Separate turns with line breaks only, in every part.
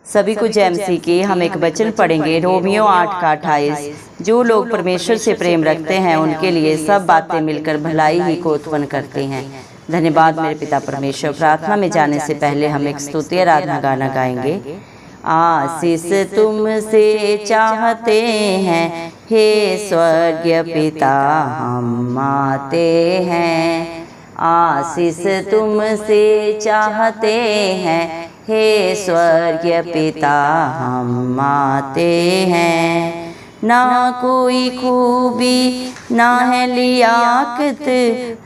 सभी को जय मसीह की। हम एक वचन पढ़ेंगे, रोमियो 8 का 28। जो लोग परमेश्वर से प्रेम रखते हैं उनके लिए सब बातें मिलकर भलाई ही को उत्पन्न करती हैं। धन्यवाद मेरे पिता परमेश्वर। प्रार्थना में जाने से पहले हम एक स्तुति आराधना गाना गाएंगे। आशीष तुमसे चाहते हैं हे स्वर्गीय पिता, हम आते हैं। आशीष तुमसे चाहते हैं हे स्वर्गीय पिता, हम आते हैं। ना कोई खूबी ना है लियाकत,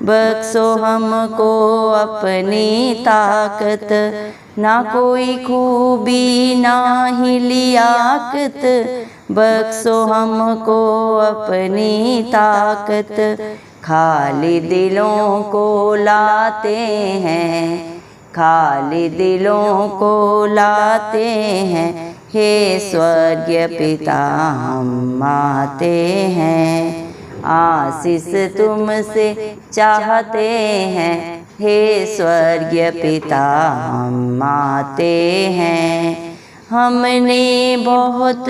बख्शो हमको अपनी ताकत। ना कोई खूबी ना ही लियाकत, बख्शो हमको अपनी ताकत। खाली दिलों को लाते हैं, खाली दिलों को लाते हैं हे स्वर्गीय पिता, हम आते हैं। आशीष तुमसे चाहते हैं हे स्वर्गीय पिता, हम आते हैं। हमने बहुत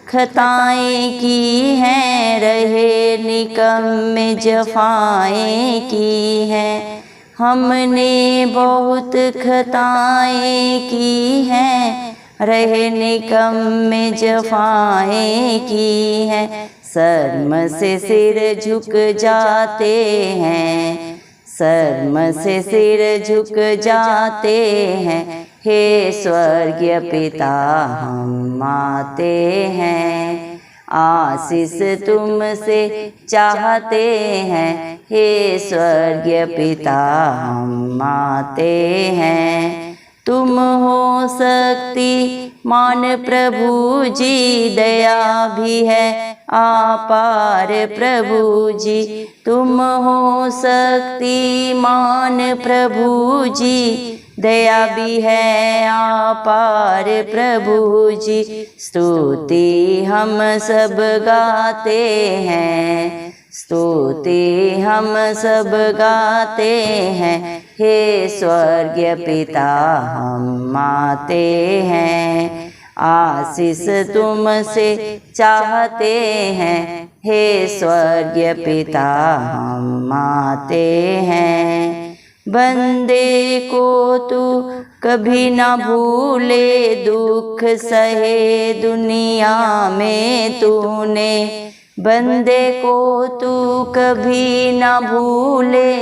खताएं की हैं, रहे निकम्मे जफाएं की हैं। हमने बहुत खताएं की हैं, रहे निकम्मे जफाएं की हैं। शर्म से सिर झुक जाते हैं, शर्म से सिर झुक जाते हैं हे स्वर्गीय पिता, हम आते हैं। आशीष तुमसे चाहते हैं हे स्वर्गीय पिता, हम आते हैं। तुम हो शक्तिमान प्रभु जी, दया भी है अपार प्रभु जी। तुम हो शक्तिमान प्रभु जी, दया भी है अपार प्रभु जी। स्तुति हम सब गाते हैं, स्तुति हम सब गाते हैं हे स्वर्गीय पिता, हम आते हैं। आशीष तुमसे चाहते हैं हे स्वर्गीय पिता, हम आते हैं। बंदे को तू कभी ना भूले, दुख सहे दुनिया में तूने। बंदे को तू कभी ना भूले,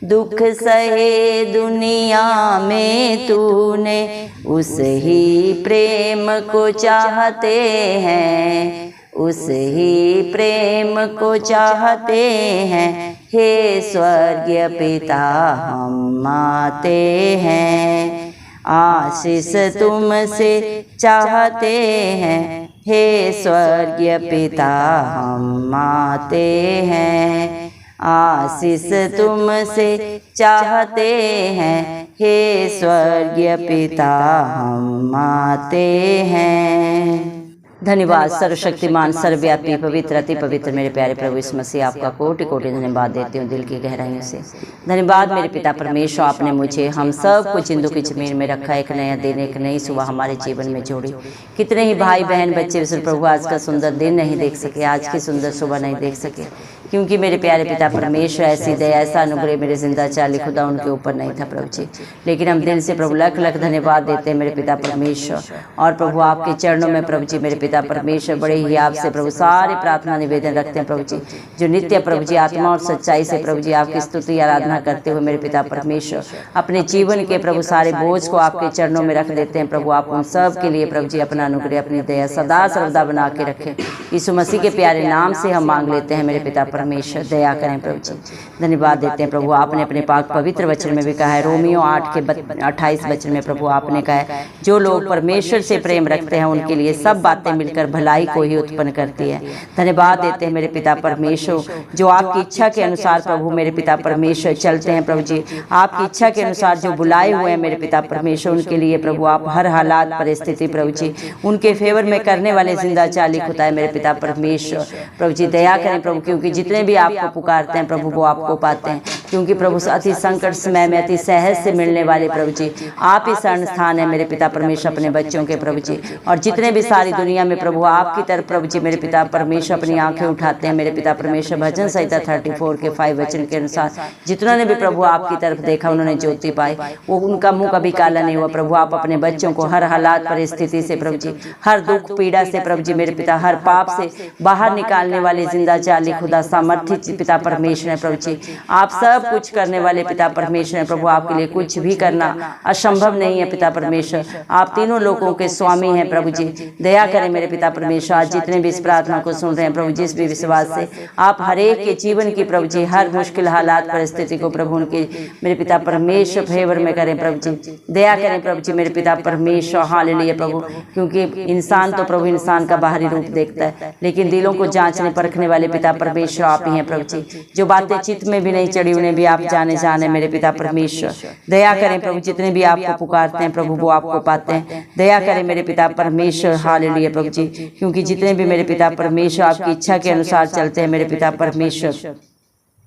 दुख सहे दुनिया में तूने। उस ही प्रेम को चाहते हैं, उस ही प्रेम को चाहते हैं हे स्वर्गीय पिता, हम आते हैं। आशीष तुमसे चाहते हैं हे स्वर्गीय पिता, हम आते हैं। आशीष तुमसे चाहते हैं हे स्वर्गीय पिता, हम आते हैं। धन्यवाद सर्वशक्तिमान सर्वव्यापी पवित्र अति पवित्र मेरे प्यारे प्रभु यीशु मसीह, आपका कोटि कोटि धन्यवाद देती हूँ दिल की गहराइयों से। धन्यवाद मेरे पिता परमेश्वर, आपने मुझे हम सब को जिंदू की जमीन में रखा, एक नया दिन एक नई सुबह हमारे जीवन में जोड़ी। कितने ही भाई बहन बच्चे विश्व प्रभु आज का सुंदर दिन नहीं देख सके, आज की सुंदर सुबह नहीं देख सके, क्योंकि मेरे प्यारे पिता परमेश्वर ऐसी दया ऐसा अनुग्रह मेरे जिंदा चाली खुदा उनके ऊपर नहीं था प्रभु जी। लेकिन हम दिल से प्रभु लख लख धन्यवाद देते हैं मेरे पिता परमेश्वर। और प्रभु आपके चरणों में प्रभु जी मेरे पिता परमेश्वर बड़े ही आपसे प्रभु सारे प्रार्थना निवेदन रखते हैं प्रभु जी, जो नित्य प्रभु जी आत्मा और सच्चाई से प्रभु जी आपकी स्तुति आराधना करते हुए मेरे पिता परमेश्वर अपने जीवन के प्रभु सारे बोझ को आपके चरणों में रख देते हैं प्रभु। आप उन सब के लिए प्रभु जी अपना अनुग्रह अपनी दया सदा सर्वदा बना के रखें। यीशु मसीह के प्यारे नाम से हम मांग लेते हैं मेरे पिता परमेश्वर, दया करें प्रभु जी। धन्यवाद देते हैं प्रभु, आपने अपने पाक पवित्र वचन में भी कहा है, रोमियो 8 के 28 वचन में प्रभु आपने कहा है, जो लोग परमेश्वर से प्रेम रखते हैं उनके लिए सब बातें मिलकर भलाई को ही उत्पन्न करती है। धन्यवाद देते हैं मेरे पिता परमेश्वर, जो आपकी इच्छा के अनुसार प्रभु मेरे पिता परमेश्वर चलते हैं प्रभु जी। आपकी इच्छा के अनुसार जो बुलाए हुए हैं मेरे पिता परमेश्वर, उनके लिए प्रभु आप हर हालात परिस्थिति प्रभु जी उनके फेवर में करने वाले जिंदा चाली खुदा है मेरे पिता परमेश्वर। प्रभु जी दया करें प्रभु, क्योंकि जितने भी आपको पुकारते हैं प्रभु वो आपको पाते हैं, क्योंकि प्रभु अति संकट समय में अति सहज से मिलने वाले प्रभु जी आप ही शरण स्थान है मेरे पिता परमेश्वर अपने बच्चों के प्रभु जी। और जितने भी सारी दुनिया में प्रभु आपकी तरफ प्रभु जी मेरे पिता परमेश्वर अपनी आंखें उठाते हैं मेरे पिता परमेश्वर, भजन संहिता 34 के 5 वचन के अनुसार जितनों ने भी प्रभु आपकी तरफ देखा उन्होंने ज्योति पाई, वो उनका मुंह कभी काला नहीं हुआ। प्रभु आप अपने बच्चों को हर हालात परिस्थिति से प्रभु जी, हर दुख पीड़ा से प्रभु जी मेरे पिता, हर पाप से बाहर निकालने वाले जिंदा जाली खुदा सामर्थ्य पिता परमेश्वर है प्रभु जी। आप सब कुछ करने वाले पिता परमेश्वर है प्रभु, आपके लिए कुछ भी करना असंभव नहीं है पिता परमेश्वर। आप तीनों लोगों के स्वामी हैं प्रभु जी, दया करें मेरे पिता परमेश्वर। आज जितने भी इस प्रार्थना को सुन रहे हैं प्रभु, जिस भी विश्वास से आप हर एक के जीवन की प्रभु जी हर मुश्किल हालात परिस्थिति को प्रभु उनके मेरे पिता परमेश्वर फेवर में करें प्रभु जी, दया करें प्रभु जी मेरे पिता परमेश्वर। हालेलुया प्रभु, क्योंकि इंसान तो प्रभु इंसान का बाहरी रूप देखता है, लेकिन दिलों को जांचने परखने वाले पिता परमेश्वर आप ही हैं प्रभु जी। जो बातें चित्त में भी नहीं चढ़ी उन्हें भी आप जाने मेरे पिता परमेश्वर। दया करें प्रभु, जितने भी आपको पुकारते हैं प्रभु वो आपको पाते हैं। दया करें मेरे पिता परमेश्वर। हालेलुया प्रभु जी, क्योंकि जितने भी मेरे पिता परमेश्वर आपकी इच्छा के अनुसार चलते हैं मेरे पिता परमेश्वर,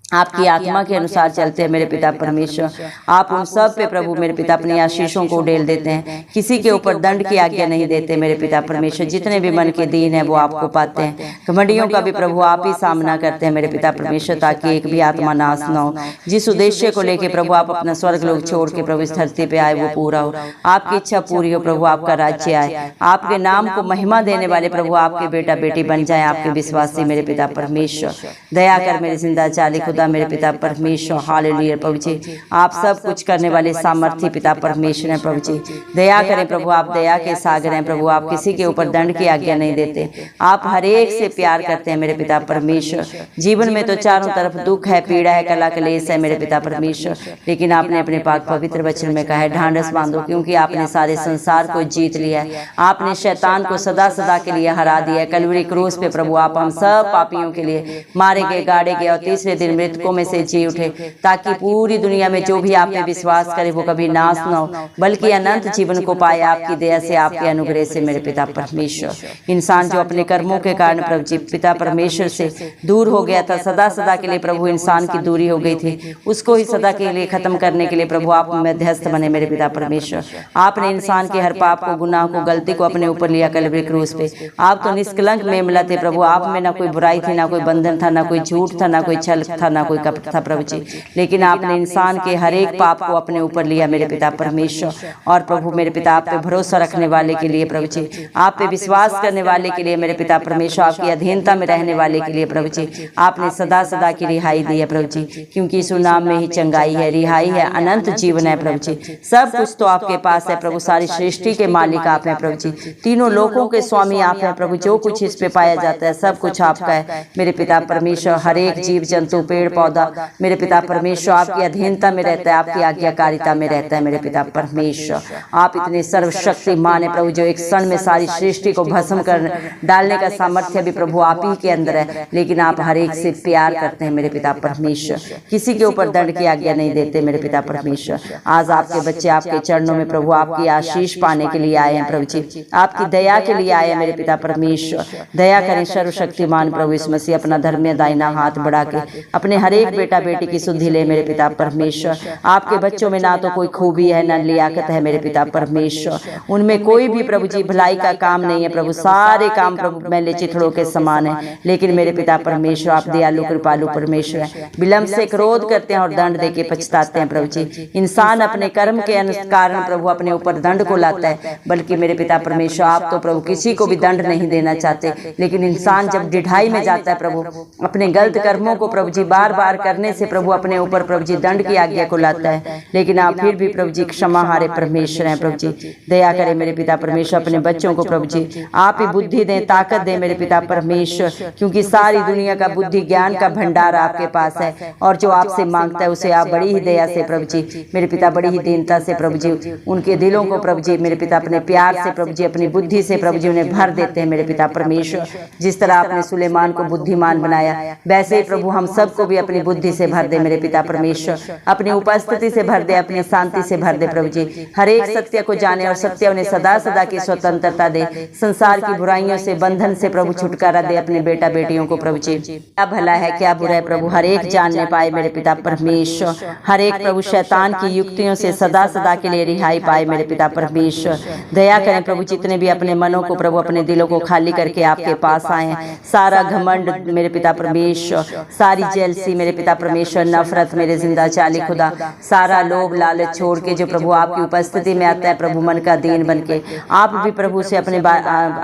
आपकी आत्मा के अनुसार चलते हैं मेरे पिता परमेश्वर, आप उन सब पे प्रभु मेरे पिता अपनी आशीषों को उड़ेल देते हैं, किसी के ऊपर दंड की आज्ञा नहीं देते मेरे पिता परमेश्वर। जितने भी मन के दीन है वो आपको पाते हैं, घमंडियों का भी प्रभु आप ही सामना करते हैं मेरे पिता परमेश्वर, ताकि एक भी आत्मा नाश न हो। जिस उद्देश्य को लेके प्रभु आप अपना स्वर्ग लोग छोड़ के प्रभु इस धरती पे आए वो पूरा हो, आपकी इच्छा पूरी हो प्रभु, आपका राज्य आए, आपके नाम को महिमा देने वाले प्रभु आपके बेटा बेटी बन जाए, आपके विश्वासी मेरे पिता परमेश्वर। दया कर मेरे जिंदा चाली खुदा मेरे पिता परमेश्वर। हालेलुया प्रभु जी, आप सब कुछ करने वाले सामर्थ्य पिता परमेश्वर हैं प्रभु जी। दया करें प्रभु, आप दया के सागर हैं प्रभु, आप किसी के ऊपर दंड की आज्ञा नहीं देते, आप हर एक से प्यार करते हैं मेरे पिता परमेश्वर। जीवन में तो चारों तरफ दुख है, पीड़ा है, कला कलेश है मेरे पिता परमेश्वर, लेकिन आपने अपने पाक पवित्र वचन में कहा है ढांढस बांधो, क्योंकि आपने सारे संसार को जीत लिया है, आपने शैतान को सदा सदा के लिए हरा दिया। कलवरी क्रूस पे प्रभु आप हम सब पापियों के लिए मारे गए, गाड़े गए और तीसरे दिन मृतकों में से जी उठे, ताकि पूरी दुनिया में जो भी आप पे विश्वास करे वो कभी नाश न हो बल्कि अनंत जीवन को पाए, आपकी दया से आपके अनुग्रह से मेरे पिता परमेश्वर। इंसान जो अपने कर्मों के कारण प्रभु जी पिता परमेश्वर से दूर हो गया था, सदा सदा के लिए प्रभु इंसान की दूरी हो गई थी, उसको ही सदा के लिए खत्म करने के लिए प्रभु आप मध्यस्थ बने मेरे पिता परमेश्वर। आपने इंसान के हर पाप को, गुनाह को, गलती को अपने ऊपर लिया कलवरी क्रूस पे। आप तो निष्कलंक मेमना थे प्रभु, आप में ना कोई बुराई थी, ना कोई बंधन था, ना कोई झूठ था, ना कोई छल था, ना कोई कपट था प्रभु जी, लेकिन आपने इंसान के हर एक पाप को अपने ऊपर लिया मेरे पिता परमेश्वर। और प्रभु मेरे पिता आप पे भरोसा रखने वाले के लिए प्रभु जी, आप पे विश्वास करने वाले के लिए मेरे पिता परमेश्वर, आपकी अधीनता में रहने वाले के लिए प्रभु जी आपने सदा सदा की रिहाई दी है प्रभु जी, क्योंकि इस नाम में ही चंगाई है, रिहाई है, अनंत जीवन है प्रभु जी। सब कुछ तो आपके पास है प्रभु, सारी सृष्टि के मालिक आप हैं प्रभु जी, तीनों लोकों के स्वामी आप हैं प्रभु। जो कुछ इस पे पाया जाता है सब कुछ आपका है मेरे पिता परमेश्वर। हर एक जीव जंतु पेड़ पौधा मेरे पिता परमेश्वर आपकी अधीनता में रहता है, आपकी आज्ञाकारिता में रहता है मेरे पिता परमेश्वर। आप इतने सर्वशक्तिमान है प्रभु, जो एक क्षण में सारी सृष्टि को भस्म कर डालने का सामर्थ्य भी प्रभु आप ही के अंदर है, लेकिन आप हर एक से प्यार करते हैं मेरे पिता परमेश्वर, किसी के ऊपर दंड की आज्ञा नहीं देते मेरे पिता परमेश्वर। आज आपके बच्चे आपके चरणों में प्रभु आपकी आशीष पाने के लिए आए हैं प्रभु जी, आपकी दया के लिए आए हैं मेरे पिता परमेश्वर। दया करें सर्वशक्तिमान प्रभु इस मसीह, अपना धर्म दाहिना हाथ बढ़ा के अपने हर एक बेटा बेटी की सुधि ले मेरे पिता परमेश्वर। आपके बच्चों में ना तो कोई खूबी है ना लियाकत है मेरे पिता परमेश्वर, उनमें कोई भी प्रभु जी भलाई का काम नहीं है प्रभु, सारे काम प्रभु मैले चिथड़ों के समान है, लेकिन मेरे पिता परमेश्वर आप दयालु कृपालु परमेश्वर है। विलंब से क्रोध करते हैं और दंड देके पछताते हैं प्रभु जी। इंसान अपने कर्म के कारण प्रभु अपने ऊपर दंड को लाता है, बल्कि मेरे पिता परमेश्वर आप तो प्रभु किसी को भी दंड नहीं देना चाहते, लेकिन इंसान जब ढिठाई में जाता है प्रभु अपने गलत कर्मों को प्रभु जी बार बार करने से प्रभु अपने ऊपर प्रभु जी दंड की आज्ञा को लाता है, लेकिन आप फिर भी प्रभु जी क्षमा हारे परमेश्वर हैं प्रभु जी। दया करें मेरे पिता परमेश्वर, अपने बच्चों को प्रभु जी आप ही बुद्धि दें, ताकत दें मेरे पिता परमेश्वर, क्योंकि सारी दुनिया का बुद्धि ज्ञान का भंडार आपके पास है, और जो आपसे मांगता है उसे आप बड़ी ही दया से प्रभु जी मेरे पिता बड़ी ही दीनता से प्रभु जी उनके दिलों को प्रभु जी मेरे पिता अपने प्यार से प्रभु जी अपनी बुद्धि से प्रभु जी उन्हें भर देते हैं मेरे पिता परमेश्वर। जिस तरह आपने सुलेमान को बुद्धिमान बनाया, वैसे ही प्रभु हम सबको भी अपनी बुद्धि से भर दे मेरे पिता परमेश्वर, अपनी उपस्थिति से भर दे, अपनी शांति से भर दे प्रभु जी। हर एक सत्य को जाने और सत्य उन्हें सदा सदा की स्वतंत्रता दे, संसार की बुराइयों से, बंधन से प्रभु छुटकारा दे अपने बेटा बेटियों को प्रभु जी। क्या भला है क्या बुरा है प्रभु, हर एक जानने पाए मेरे पिता परमेश्वर, हर एक प्रभु शैतान की युक्तियों से सदा सदा के लिए रिहाई पाए मेरे पिता परमेश्वर। दया करें प्रभु, जितने भी अपने मनों को प्रभु, अपने दिलों को खाली करके आपके पास आए हैं, सारा घमंड मेरे पिता परमेश्वर, सारी जेलसी मेरे पिता परमेश्वर, नफरत मेरे जिंदा चाली खुदा, सारा लोभ लालच छोड़ के जो प्रभु आपकी उपस्थिति में आता है प्रभु, मन का दीन बन के आप भी प्रभु से अपने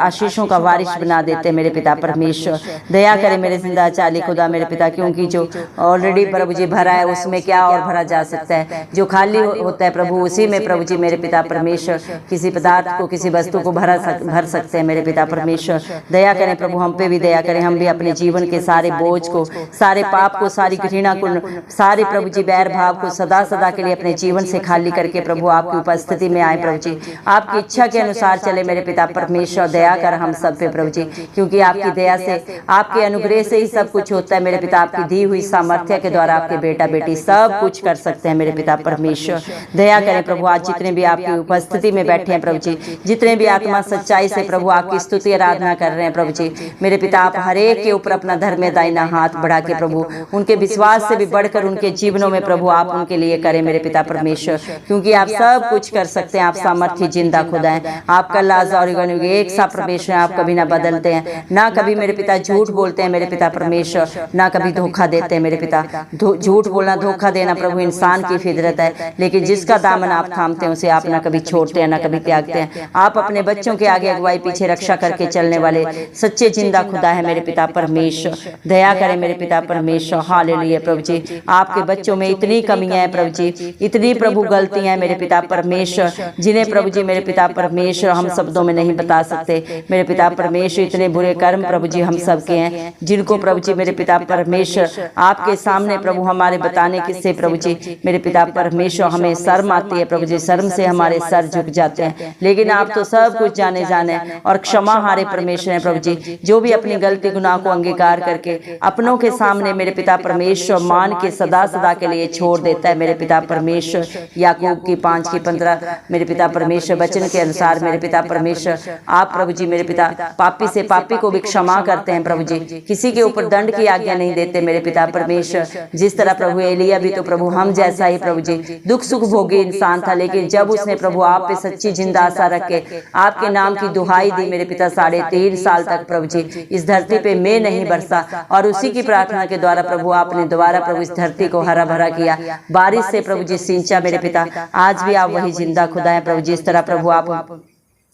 आशीषों का वारिश बना देते मेरे पिता परमेश्वर। दया करें मेरे जिंदा चाली खुदा मेरे पिता, क्योंकि जो ऑलरेडी प्रभु जी भरा है उसमें क्या और भरा जा सकता है, जो खाली होता है प्रभु उसी में प्रभु जी मेरे पिता परमेश्वर किसी पदार्थ को, किसी वस्तु को भर सकते हैं मेरे पिता परमेश्वर। दया करें प्रभु, हम पे भी दया करें, हम भी अपने जीवन के सारे बोझ को, सारे पाप को, सारी घृणा को, सारे प्रभु जी बैर भाव को सदा सदा के लिए अपने जीवन से खाली करके प्रभु आपकी उपस्थिति में आए प्रभु जी, आपकी इच्छा के अनुसार चले मेरे पिता परमेश्वर। दया कर हम सब पे प्रभु जी, क्योंकि आपकी दया से, आपके अनुग्रह से ही सब कुछ होता है मेरे पिता। आपकी दी हुई सामर्थ्य के द्वारा आपके बेटा बेटी सब कुछ कर सकते हैं मेरे पिता परमेश्वर। दया करें प्रभु, आज जितने भी आपकी उपस्थिति में बैठे हैं प्रभु जी, जितने भी आत्मा सच्चाई से प्रभु आपकी स्तुति आराधना कर रहे हैं प्रभु जी, मेरे पिता आप हर एक के ऊपर अपना धर्म दाहिना हाथ बढ़ा के प्रभु उनके विश्वास से भी बढ़कर उनके जीवनों में प्रभु आप उनके लिए करें मेरे पिता परमेश्वर, क्योंकि आप सब कुछ कर सकते हैं। आप सामर्थ्य जिंदा खुदा है, आप कल आज और एक सा परमेश्वर, आप कभी ना बदलते हैं, ना कभी मेरे पिता झूठ बोलते हैं मेरे पिता परमेश्वर, ना कभी धोखा देते हैं मेरे पिता। झूठ बोलना, धोखा देना प्रभु इंसान की फितरत है, लेकिन जिसका दामन आप थामते हैं उसे आप ना कभी छोड़ते हैं ना कभी त्यागते हैं। आप अपने बच्चों के आगे अगुवाई पीछे रक्षा करके चलने वाले सच्चे जिंदा खुदा है मेरे पिता परमेश्वर। दया करें मेरे पिता परमेश्वर। हालेलुया प्रभु जी, आपके बच्चों में इतनी कमियां हैं प्रभु जी, इतनी प्रभु गलतियां हैं मेरे पिता परमेश्वर, जिन्हें प्रभु जी मेरे पिता परमेश्वर हम शब्दों में नहीं बता सकते मेरे पिता परमेश्वर। इतने बुरे कर्म प्रभु जी हम सबके हैं, जिनको प्रभु जी मेरे पिता परमेश्वर आपके सामने प्रभु हमारे बताने किससे प्रभु जी मेरे पिता परमेश्वर हमें शर्म आती है प्रभु जी, शर्म से हमारे सर झुक जाते हैं, लेकिन आप तो सब कुछ जाने और क्षमा हारे परमेश्वर हैं प्रभु जी। जो भी अपनी गलती गुनाह को अंगीकार करके अपनों के सामने मेरे पिता परमेश्वर मान के सदा सदा के लिए छोड़ देता है मेरे पिता परमेश्वर। याकूब की 5:15 मेरे पिता परमेश्वर वचन के अनुसार मेरे पिता परमेश्वर आप प्रभु जी मेरे पिता पापी से पापी को भी क्षमा करते हैं प्रभु जी, किसी के ऊपर दंड की आज्ञा नहीं देते मेरे पिता परमेश्वर। जिस तरह प्रभु एलिया भी तो प्रभु हम जैसा ही प्रभु जी दुख सुख भोगी इंसान था, लेकिन जब उसने प्रभु आप पे सच्ची जिंदा आशा रख के आपके नाम की दुहाई दी मेरे पिता 3.5 साल तक प्रभु जी इस धरती पे मैं नहीं बरसा, और उसी की प्रार्थना के द्वारा प्रभु आपने दोबारा प्रभु इस धरती को हरा भरा किया, बारिश से प्रभु जी सिंचा मेरे पिता। आज भी आप वही जिंदा खुदा है प्रभु जी, इस तरह प्रभु आप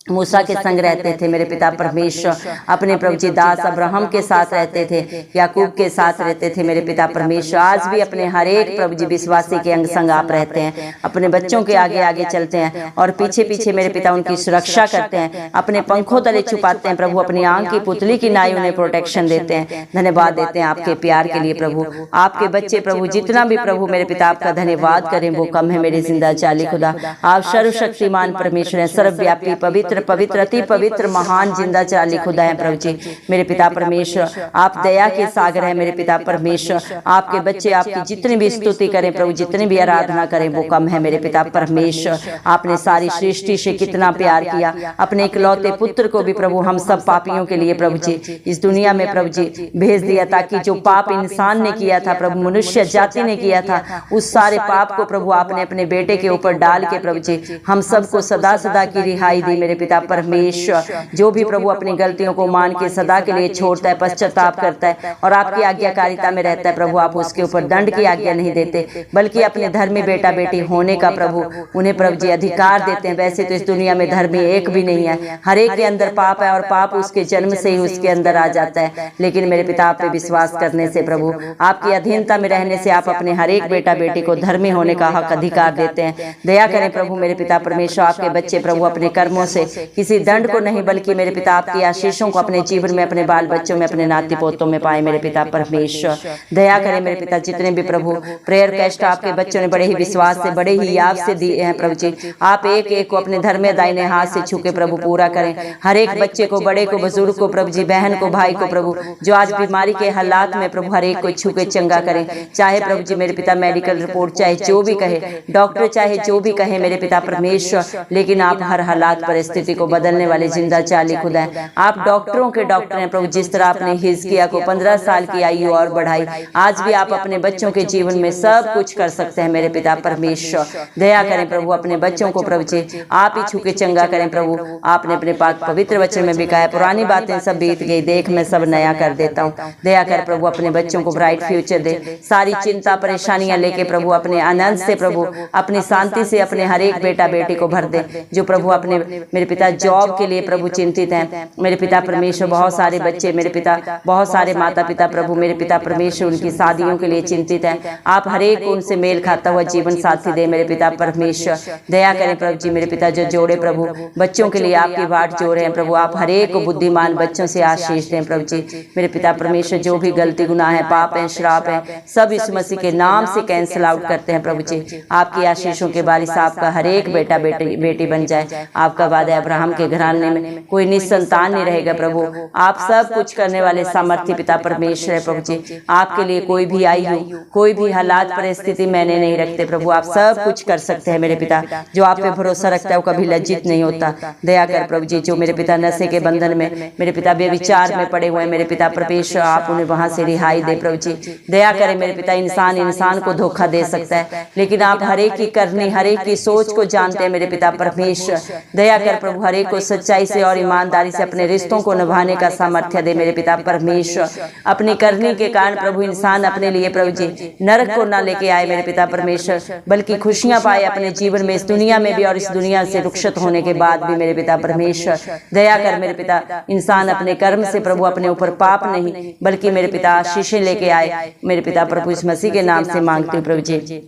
मूसा के संग रहते थे मेरे पिता परमेश्वर, अपने प्रभु जी दास अब्राहम के साथ रहते थे, याकूब के साथ रहते थे मेरे पिता परमेश्वर। आज भी अपने हर एक प्रभु जी विश्वासी के अंग संग आप रहते हैं, अपने बच्चों के आगे आगे चलते हैं और पीछे पीछे मेरे पिता उनकी सुरक्षा करते हैं, अपने पंखों तले छुपाते हैं प्रभु, अपनी आंख की पुतली की नाई उन्हें प्रोटेक्शन देते हैं। धन्यवाद देते हैं आपके प्यार के लिए प्रभु। आपके बच्चे प्रभु जितना भी प्रभु मेरे पिता आपका धन्यवाद करें वो कम है मेरे जिंदा चाली खुदा। आप सर्वशक्तिमान परमेश्वर हैं, सर्वव्यापी पवित्र पवित्र अति पवित्र महान जिंदा चाली खुदा है प्रभु जी मेरे पिता परमेश्वर। आप दया के सागर है मेरे पिता परमेश्वर। आपके बच्चे आपकी जितनी भी स्तुति करें प्रभु, जितनी भी आराधना करें वो कम है मेरे पिता परमेश्वर। आपने सारी सृष्टि से कितना प्यार किया, अपने इकलौते पुत्र को भी प्रभु हम सब पापियों के लिए प्रभु जी इस दुनिया में प्रभु जी भेज दिया, ताकि जो पाप इंसान ने किया था प्रभु, मनुष्य जाति ने किया था, उस सारे पाप को प्रभु आपने अपने बेटे के ऊपर डाल के प्रभु जी हम सबको सदा सदा की रिहाई दी मेरे पिता परमेश्वर। जो भी प्रभु अपनी गलतियों को मान के सदा के लिए छोड़ता है, पश्चाताप करता है और आपकी आज्ञाकारिता में रहता है प्रभु, आप उसके ऊपर दंड की आज्ञा नहीं देते, बल्कि अपने धर्मी बेटा बेटी होने का प्रभु उन्हें प्रभु जी अधिकार देते हैं। वैसे तो इस दुनिया में धर्मी एक भी नहीं है, हर एक के अंदर पाप है और पाप उसके जन्म से ही उसके अंदर आ जाता है, लेकिन मेरे पिता आप पे विश्वास करने से प्रभु, आपकी अधीनता में रहने से आप अपने हर एक बेटा बेटी को धर्मी होने का हक अधिकार देते हैं। दया करें प्रभु मेरे पिता परमेश्वर। आपके बच्चे प्रभु अपने कर्मों से किसी दंड को नहीं, बल्कि मेरे पिता आपकी आशीषों को अपने जीवन में, अपने बाल बच्चों में, अपने नाती पोतों में पाए मेरे पिता परमेश्वर। दया करें मेरे पिता, जितने भी प्रभु प्रेयर कैस्ट आपके बच्चों ने बड़े ही विश्वास से, बड़े ही याद से दिए हैं प्रभु जी, आप एक एक को अपने धर्म में दाहिने हाथ से छू के प्रभु पूरा करें। हर एक बच्चे को, बड़े को, बुजुर्ग को प्रभु जी, बहन को, भाई को प्रभु, जो आज बीमारी के हालात में प्रभु हर एक को छू के चंगा करें। चाहे प्रभु जी मेरे पिता मेडिकल रिपोर्ट चाहे जो भी कहे, डॉक्टर चाहे जो भी कहे मेरे पिता परमेश्वर, लेकिन आप हर हालात परिस्थिति को बदलने वाले जिंदा चाली खुदा है। आप डॉक्टरों के डॉक्टर हैं प्रभु। जिस तरह आपने हिजकिय्याह को 15 साल की आयु और बढ़ाई, आज भी आप अपने बच्चों के जीवन में सब कुछ कर सकते हैं मेरे पिता परमेश्वर। दया करें प्रभु, अपने बच्चों को प्रभु जी आप ही छू के चंगा करें प्रभु। आपने अपने पाक पवित्र वचन में भी कहा है, पुरानी बातें सब बीत गई, देख मैं सब नया कर देता हूँ। दया कर प्रभु, अपने बच्चों को ब्राइट फ्यूचर दे। सारी चिंता परेशानियां लेके प्रभु अपने आनंद से प्रभु, अपनी शांति से अपने हर एक बेटा बेटी को भर दे, जो प्रभु अपने मेरे पिता जॉब के लिए प्रभु चिंतित हैं मेरे पिता परमेश्वर। बहुत सारे बच्चे मेरे पिता, बहुत सारे माता पिता प्रभु मेरे पिता परमेश्वर उनकी शादियों के लिए चिंतित हैं। आप हर एक उनसे मेल खाता हुआ जीवन साथी दे मेरे पिता परमेश्वर। दया करें प्रभु जी मेरे पिता, जो जोड़े प्रभु बच्चों के लिए आपकी बाट जोड़ रहे हैं प्रभु, आप हर एक को बुद्धिमान बच्चों से आशीष दें प्रभु जी मेरे पिता परमेश्वर। जो भी गलती गुनाह है, पाप है, श्राप है, सब यीशु मसीह के नाम से कैंसिल आउट करते हैं प्रभु जी। आपकी आशीषों के बारिश आपका हर एक बेटा बेटी बन जाए। आपका वादा है, अब्राहम के घराने में कोई निसंतान नहीं रहेगा प्रभु। आप सब कुछ करने वाले सामर्थ्य पिता परमेश्वर है प्रभु जी। आपके लिए कोई भी आयु, कोई भी हालात परिस्थिति मैंने नहीं रखते प्रभु। आप सब कुछ कर सकते हैं मेरे पिता। जो आप पे भरोसा रखता है वो कभी लज्जित नहीं होता। दया कर प्रभु जी, जो मेरे पिता नशे के बंधन में, मेरे पिता बेविचार में पड़े हुए हैं मेरे पिता परमेश्वर, आप उन्हें वहां से रिहाई दे प्रभु जी। दया करें मेरे पिता, इंसान को धोखा दे सकता है, लेकिन आप हर एक की करनी, हर एक की सोच को जानते हैं मेरे पिता परमेश्वर। दया कर प्रभु, हर एक को सच्चाई से और ईमानदारी से अपने रिश्तों को निभाने का सामर्थ्य दे मेरे पिता परमेश्वर। अपनी करनी के कारण प्रभु इंसान अपने लिए प्रभु जी नरक को ना लेके आए मेरे पिता परमेश्वर, बल्कि खुशियां पाए अपने जीवन में, इस दुनिया में भी और इस दुनिया से रुखसत होने के बाद भी मेरे पिता परमेश्वर। दया कर मेरे पिता, इंसान अपने कर्म से प्रभु अपने ऊपर पाप नहीं, बल्कि मेरे पिता आशीषें लेके आए मेरे पिता प्रभु इस मसीह के नाम से मांगते प्रभु जी।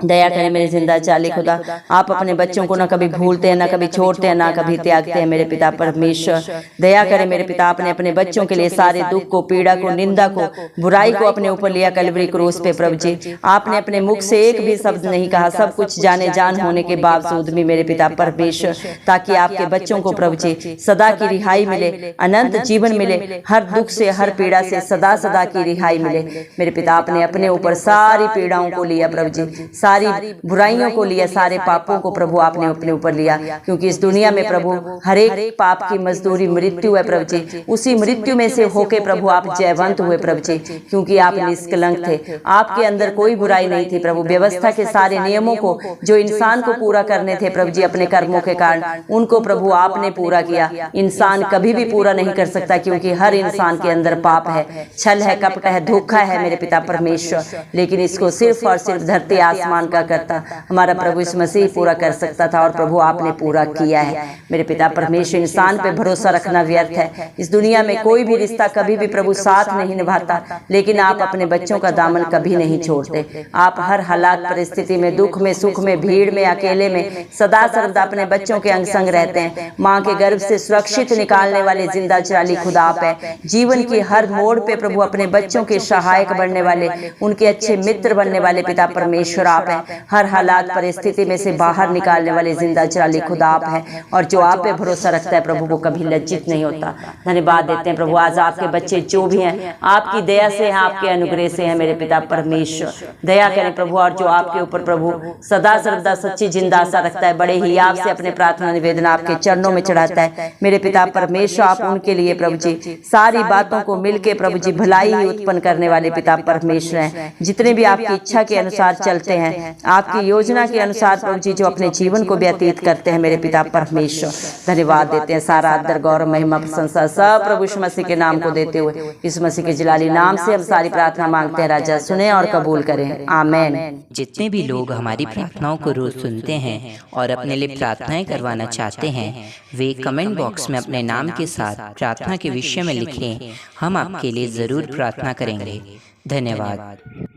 दया करें मेरे जिंदा चाली खुदा, आप अपने बच्चों को ना कभी भूलते हैं, ना कभी छोड़ते हैं, ना कभी त्यागते हैं मेरे पिता परमेश्वर। दया करें मेरे पिता, आपने अपने बच्चों के लिए सारे दुख को, पीड़ा को, निंदा को, बुराई को अपने ऊपर लिया कलवरी क्रूस पे प्रभु जी। आपने अपने मुख से एक भी शब्द नहीं कहा, सब कुछ जाने जान होने के बावजूद भी मेरे पिता परमेश्वर, ताकि आपके बच्चों को प्रभु जी सदा की रिहाई मिले, अनंत जीवन मिले, हर दुख से, हर पीड़ा से सदा सदा की रिहाई मिले मेरे पिता। आपने अपने ऊपर सारी पीड़ाओं को लिया प्रभु जी, सारी बुराइयों को लिया, सारे पापों को प्रभु आपने अपने ऊपर लिया, क्योंकि इस दुनिया में प्रभु हर एक पाप की मजदूरी मृत्यु है प्रभु जी। उसी मृत्यु में से होके प्रभु आप जयवंत हुए प्रभु जी, क्योंकि आप निष्कलंक थे, आपके अंदर कोई बुराई नहीं थी प्रभु। व्यवस्था के सारे नियमों को जो इंसान को पूरा करने थे प्रभु जी अपने कर्मों के कारण, उनको प्रभु आपने पूरा किया। इंसान कभी भी पूरा नहीं कर सकता, क्योंकि हर इंसान के अंदर पाप है, छल है, कपट है, धोखा है मेरे पिता परमेश्वर, लेकिन इसको सिर्फ और सिर्फ धरती आसमान का करता हमारा प्रभु इस मसीह पूरा कर सकता था, और प्रभु आपने पूरा किया है मेरे पिता परमेश्वर। इंसान पे भरोसा रखना व्यर्थ है, इस दुनिया में कोई भी रिश्ता कभी भी प्रभु साथ नहीं निभाता, लेकिन आप अपने बच्चों का दामन कभी नहीं छोड़ते। आप हर हालात परिस्थिति में, दुख में, सुख में, भीड़ में, अकेले में सदा सर्वदा अपने बच्चों के अंग संग रहते हैं। माँ के गर्भ से सुरक्षित निकालने वाले जिंदा चाली खुदा आप है। जीवन की हर मोड़ पे प्रभु अपने बच्चों के सहायक बनने वाले, उनके अच्छे मित्र बनने वाले पिता परमेश्वर आप है। हर हालात परिस्थिति में से बाहर निकालने वाले जिंदा चाली खुदा आप है, और जो आप पे भरोसा रखता है प्रभु वो कभी लज्जित नहीं होता। धन्यवाद देते हैं प्रभु, आज आपके बच्चे जो भी हैं आपकी दया से हैं, आपके अनुग्रह से हैं मेरे पिता परमेश्वर। दया करें प्रभु, और जो आपके ऊपर प्रभु सदा सर्वदा सच्ची जिंदा आशा रखता है, बड़े ही आपसे अपने प्रार्थना निवेदन आपके चरणों में चढ़ाता है मेरे पिता परमेश्वर, आप उनके लिए प्रभु जी सारी बातों को मिलके प्रभु जी भलाई ही उत्पन्न करने वाले पिता परमेश्वर हैं। जितने भी आपकी इच्छा के अनुसार चलते हैं, आपकी योजना के अनुसार प्रभु जी जो अपने जीवन को व्यतीत करते हैं मेरे पिता परमेश्वर, धन्यवाद देते हैं। सारा आदर गौरव महिमा प्रशंसा सब प्रभु यीशु मसीह के नाम को देते हुए, यीशु मसीह के जलाली नाम से हम सारी प्रार्थना मांगते हैं। राजा सुने और कबूल करें, आमीन।
जितने भी लोग हमारी प्रार्थनाओं को रोज सुनते हैं और अपने लिए प्रार्थनाएं करवाना चाहते हैं, वे कमेंट बॉक्स में अपने नाम के साथ प्रार्थना के विषय में लिखें। हम आपके लिए जरूर प्रार्थना करेंगे। धन्यवाद।